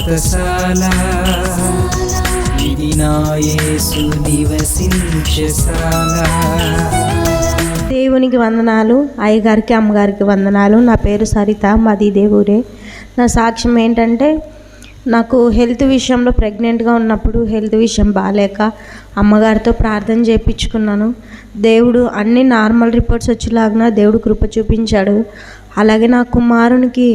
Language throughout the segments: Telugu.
వ్రతశాల ఇది నా యేసు నివసించశాల. దేవునికి వందనాలు, అయ్యగారికి అమ్మగారికి వందనాలు. నా పేరు సరిత, మాది దేవురే. నా సాక్ష్యం ఏంటంటే, నాకు హెల్త్ విషయంలో ప్రెగ్నెంట్గా ఉన్నప్పుడు హెల్త్ విషయం బాగాలేక అమ్మగారితో ప్రార్థన చేయించుకున్నాను. దేవుడు అన్ని నార్మల్ రిపోర్ట్స్ వచ్చేలాగా దేవుడు కృప చూపించాడు. అలాగే నా కుమారునికి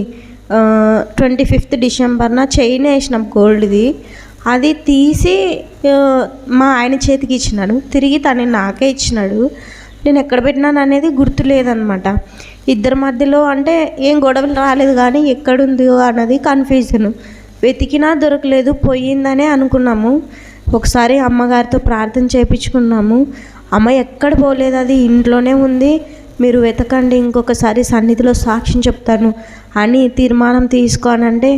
25th డిసెంబర్న చైన్ వేసినాం గోల్డ్ది. అది తీసి మా ఆయన చేతికి ఇచ్చినాడు, తిరిగి తను నాకే ఇచ్చినాడు. నేను ఎక్కడ పెట్టినాను అనేది గుర్తు లేదనమాట. ఇద్దరి మధ్యలో అంటే ఏం గొడవలు రాలేదు, కానీ ఎక్కడుందో అన్నది కన్ఫ్యూజన్. వెతికినా దొరకలేదు, పోయిందనే అనుకున్నాము. ఒకసారి అమ్మగారితో ప్రార్థన చేయించుకున్నాము. అమ్మ ఎక్కడ పోలేదు, అది ఇంట్లోనే ఉంది, మీరు వెతకండి, ఇంకొకసారి సన్నిధిలో సాక్ష్యం చెప్తాను అని తీర్మానం తీసుకోనంటే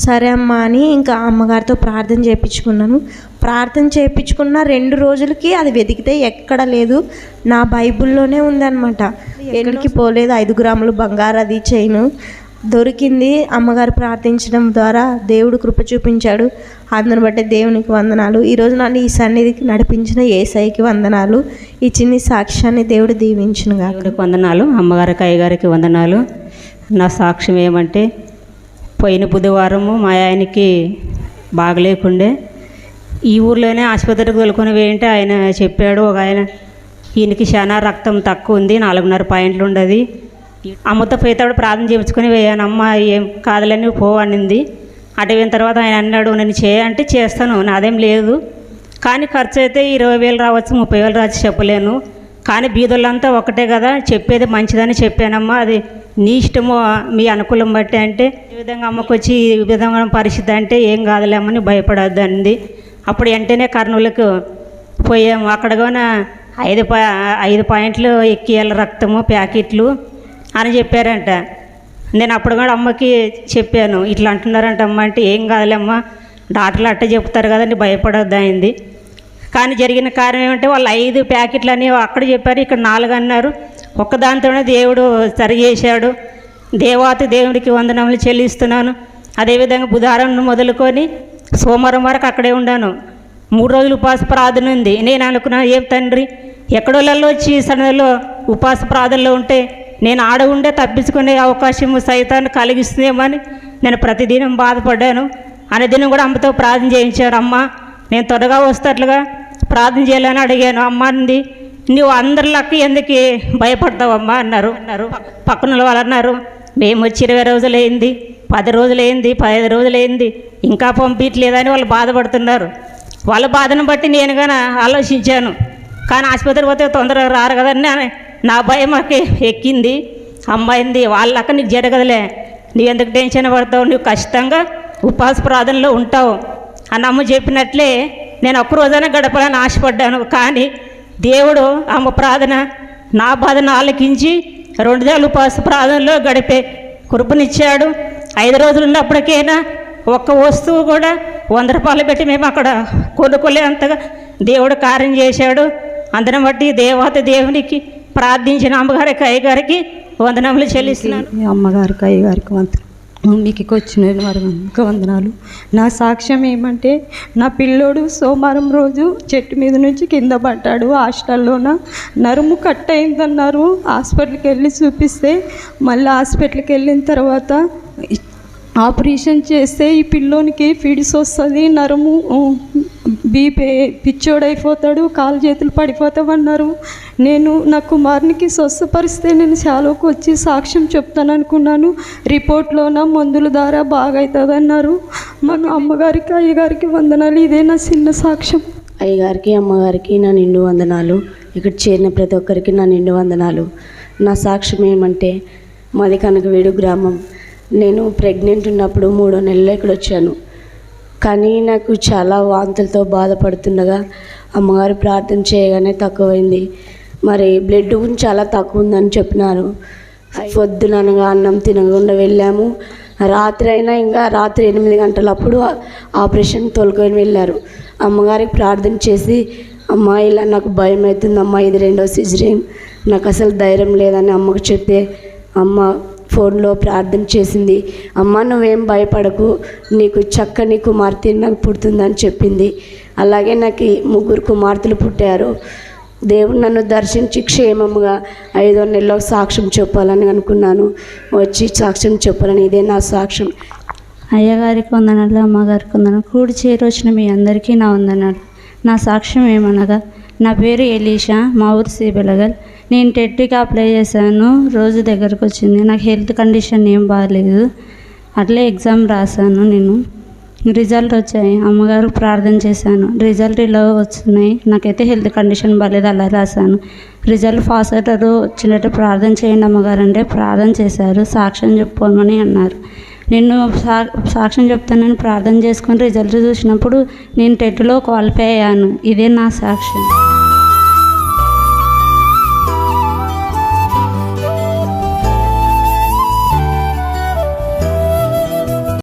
సరే అమ్మ అని ఇంకా అమ్మగారితో ప్రార్థన చేయించుకున్నాను. ప్రార్థన చేయించుకున్న 2 రోజులకి అది వెతికితే ఎక్కడ లేదు, నా బైబిల్లోనే ఉందన్నమాట. ఎక్కడికి పోలేదు. 5 గ్రాములు బంగారు అది చైను దొరికింది. అమ్మగారు ప్రార్థించడం ద్వారా దేవుడు కృప చూపించాడు. అందుని బట్టి దేవునికి వందనాలు. ఈరోజు నన్ను ఈ సన్నిధికి నడిపించిన యేసయ్యకి వందనాలు. ఈ చిన్ని సాక్ష్యాన్ని దేవుడు దీవించునుగా. దేవుడికి వందనాలు, అమ్మగారికి అయ్యగారికి వందనాలు. నా సాక్ష్యం ఏమంటే, పోయిన బుధవారము మా ఆయనకి బాగలేకుండే ఈ ఊర్లోనే ఆసుపత్రికి తోలుకొని వేయంటే ఆయన చెప్పాడు, ఒక ఆయన ఈయనకి చాలా రక్తం తక్కువ ఉంది, 4.5 పాయింట్లు ఉండదు. అమ్మతో పోయేటప్పుడు ప్రార్థన చేయించుకొని వేయానమ్మ, ఏం కాదులని పోవనింది. అటు పోయిన తర్వాత ఆయన అన్నాడు, నేను చేయంటే చేస్తాను, నాదేం లేదు, కానీ ఖర్చు అయితే 20,000 రావచ్చు, 30,000 రావచ్చు, చెప్పలేను. కానీ బీదోళ్ళంతా ఒకటే కదా, చెప్పేది మంచిదని చెప్పానమ్మా, అది నీ ఇష్టమో మీ అనుకూలం బట్టి అంటే ఈ విధంగా అమ్మకు వచ్చి ఈ విధంగా పరిస్థితి అంటే ఏం కాదులేమని భయపడద్దు అంది. అప్పుడు వెంటనే కర్నూలుకు పోయాము. అక్కడ కూడా 5 పాయింట్లు ఎక్కియాలి రక్తము ప్యాకెట్లు అని చెప్పారంట. నేను అప్పుడు కూడా అమ్మకి చెప్పాను, ఇట్లా అంటున్నారంట అమ్మ అంటే ఏం కాదులేమ్మా, డాక్టర్లు అట్టే చెప్తారు కదండి, భయపడొద్దు అయింది. కానీ జరిగిన కారణం ఏమంటే వాళ్ళు 5 ప్యాకెట్లు అని అక్కడ చెప్పారు, ఇక్కడ 4 అన్నారు. ఒక్కదాంతోనే దేవుడు సరి చేశాడు. దేవాతి దేవుడికి వందనములు చెల్లిస్తున్నాను. అదేవిధంగా బుధవారం మొదలుకొని సోమవారం వరకు అక్కడే ఉన్నాను. 3 రోజులు ఉపాస ప్రార్థన ఉంది. నేను అనుకున్నాను, ఏం తండ్రి ఎక్కడోళ్ళల్లో వచ్చి సన్నలో ఉపాస ప్రార్థనలో ఉంటే నేను ఆడ ఉండే తప్పించుకునే అవకాశం సైతాన్ని కలిగిస్తుందేమని నేను ప్రతిదినం బాధపడ్డాను. అనే దినం కూడా అమ్మతో ప్రార్థన చేయించాను. అమ్మ నేను త్వరగా వస్తట్లుగా ప్రార్థన చేయాలని అడిగాను. అమ్మ అంది, నువ్వు అందరిలోకి ఎందుకు భయపడతావమ్మా అన్నారు. పక్కన వాళ్ళు అన్నారు, మేము వచ్చి 20 రోజులైంది, 10 రోజులైంది, 15 రోజులైంది, ఇంకా పంపించలేదని వాళ్ళు బాధపడుతున్నారు. వాళ్ళ బాధను బట్టి నేను కానీ ఆలోచించాను. కానీ ఆసుపత్రికి పోతే తొందరగా రారు కదని నా భయం మాకు ఎక్కింది. అమ్మాయింది, వాళ్ళక్క నీకు జరగదులే, నువ్వు ఎందుకు టెన్షన్ పడతావు, నువ్వు ఖచ్చితంగా ఉపాస ప్రార్థనలో ఉంటావు అని అమ్మ చెప్పినట్లే నేను ఒక్క రోజైనా గడపాలని ఆశపడ్డాను. కానీ దేవుడు అమ్మ ప్రార్థన, నా బాధను ఆలకించి 2 నెలలు ఉపాస ప్రార్థనలో గడిపే కృపనిచ్చాడు. 5 రోజులు ఉన్నప్పటికైనా ఒక్క వస్తువు కూడా 100 రూపాయలు పెట్టి మేము అక్కడ కొనుక్కోలేంతగా దేవుడు కార్యం చేశాడు. అందరం బట్టి దేవత దేవునికి ప్రార్థించిన అమ్మగారికి అయ్యగారికి వందనములు చెల్లిస్తున్నాను. అమ్మగారికి అయ్యగారికి మీకు వచ్చిన వారికి వందనాలు. నా సాక్ష్యం ఏమంటే, నా పిల్లోడు సోమవారం రోజు చెట్టు మీద నుంచి కింద పడ్డాడు. హాస్టల్లోన నరుము కట్ అయిందన్నారు. హాస్పిటల్కి వెళ్ళి చూపిస్తే మళ్ళీ హాస్పిటల్కి వెళ్ళిన తర్వాత ఆపరేషన్ చేస్తే ఈ పిల్లోనికి ఫిడ్స్ వస్తుంది, నరుము బీపీ పిచ్చోడైపోతాడు, కాలు చేతులు పడిపోతామన్నారు. నేను నా కుమారునికి స్వస్థపరిస్తే నేను చాలోకి వచ్చి సాక్ష్యం చెప్తాను అనుకున్నాను. రిపోర్ట్లోన మందుల ద్వారా బాగా అవుతుంది అన్నారు. మన అమ్మగారికి అయ్యగారికి వందనాలు. ఇదే నా చిన్న సాక్ష్యం. అయ్యగారికి అమ్మగారికి నా నిండు వందనాలు. ఇక్కడ చేరిన ప్రతి ఒక్కరికి నా నిండు వందనాలు. నా సాక్ష్యం ఏమంటే, మాది కనకవేడు గ్రామం. నేను ప్రెగ్నెంట్ ఉన్నప్పుడు 3వ నెలలో ఇక్కడ వచ్చాను. కానీ నాకు చాలా వాంతులతో బాధపడుతుండగా అమ్మగారు ప్రార్థన చేయగానే తక్కువైంది. మరి బ్లడ్ చాలా తక్కువ ఉందని చెప్పినారు. పొద్దుననగా అన్నం తినకుండా వెళ్ళాము. రాత్రి అయినా ఇంకా రాత్రి 8 గంటలప్పుడు ఆపరేషన్ తోలుకొని వెళ్ళారు. అమ్మగారికి ప్రార్థన చేసి, అమ్మ ఇలా నాకు భయం అవుతుంది అమ్మ, ఇది 2వ సిజరీన్, నాకు అసలు ధైర్యం లేదని అమ్మకు చెప్తే, అమ్మ ఫోన్లో ప్రార్థన చేసింది. అమ్మ నువ్వేం భయపడకు, నీకు చక్కని కుమార్తె నాకు పుడుతుందని చెప్పింది. అలాగే నాకు 3 కుమార్తెలు పుట్టారు. దేవుడు నన్ను దర్శించి క్షేమముగా 5వ నెలలో సాక్ష్యం చెప్పాలని అనుకున్నాను. వచ్చి సాక్ష్యం చెప్పాలని, ఇదే నా సాక్ష్యం. అయ్యగారికి వందనాలు, అమ్మగారికి వందనాలు, కూడి చేరొచ్చిన మీ అందరికీ నా వందనాలు. నా సాక్ష్యం ఏమనగా, నా పేరు ఎలీషా, మా ఊరు సిబెలగల్. నేను టెట్కి అప్లై చేశాను. రోజు దగ్గరకు వచ్చింది. నాకు హెల్త్ కండిషన్ ఏం బాగాలేదు. అట్లే ఎగ్జామ్ రాశాను. నేను రిజల్ట్ వచ్చాయి. అమ్మగారు ప్రార్థన చేశాను. రిజల్ట్ ఇలా వస్తున్నాయి. నాకైతే హెల్త్ కండిషన్ బాగాలేదు, అలా రాశాను. రిజల్ట్ పాస్ అయ్యారు వచ్చినట్టు ప్రార్థన చేయండి అమ్మగారు అంటే ప్రార్థన చేశారు. సాక్ష్యం చెప్పుకోమని అన్నారు. నేను సాక్ష్యం చెప్తానని ప్రార్థన చేసుకొని రిజల్ట్ చూసినప్పుడు నేను టెట్లో క్వాలిఫై అయ్యాను. ఇదే నా సాక్ష్యం.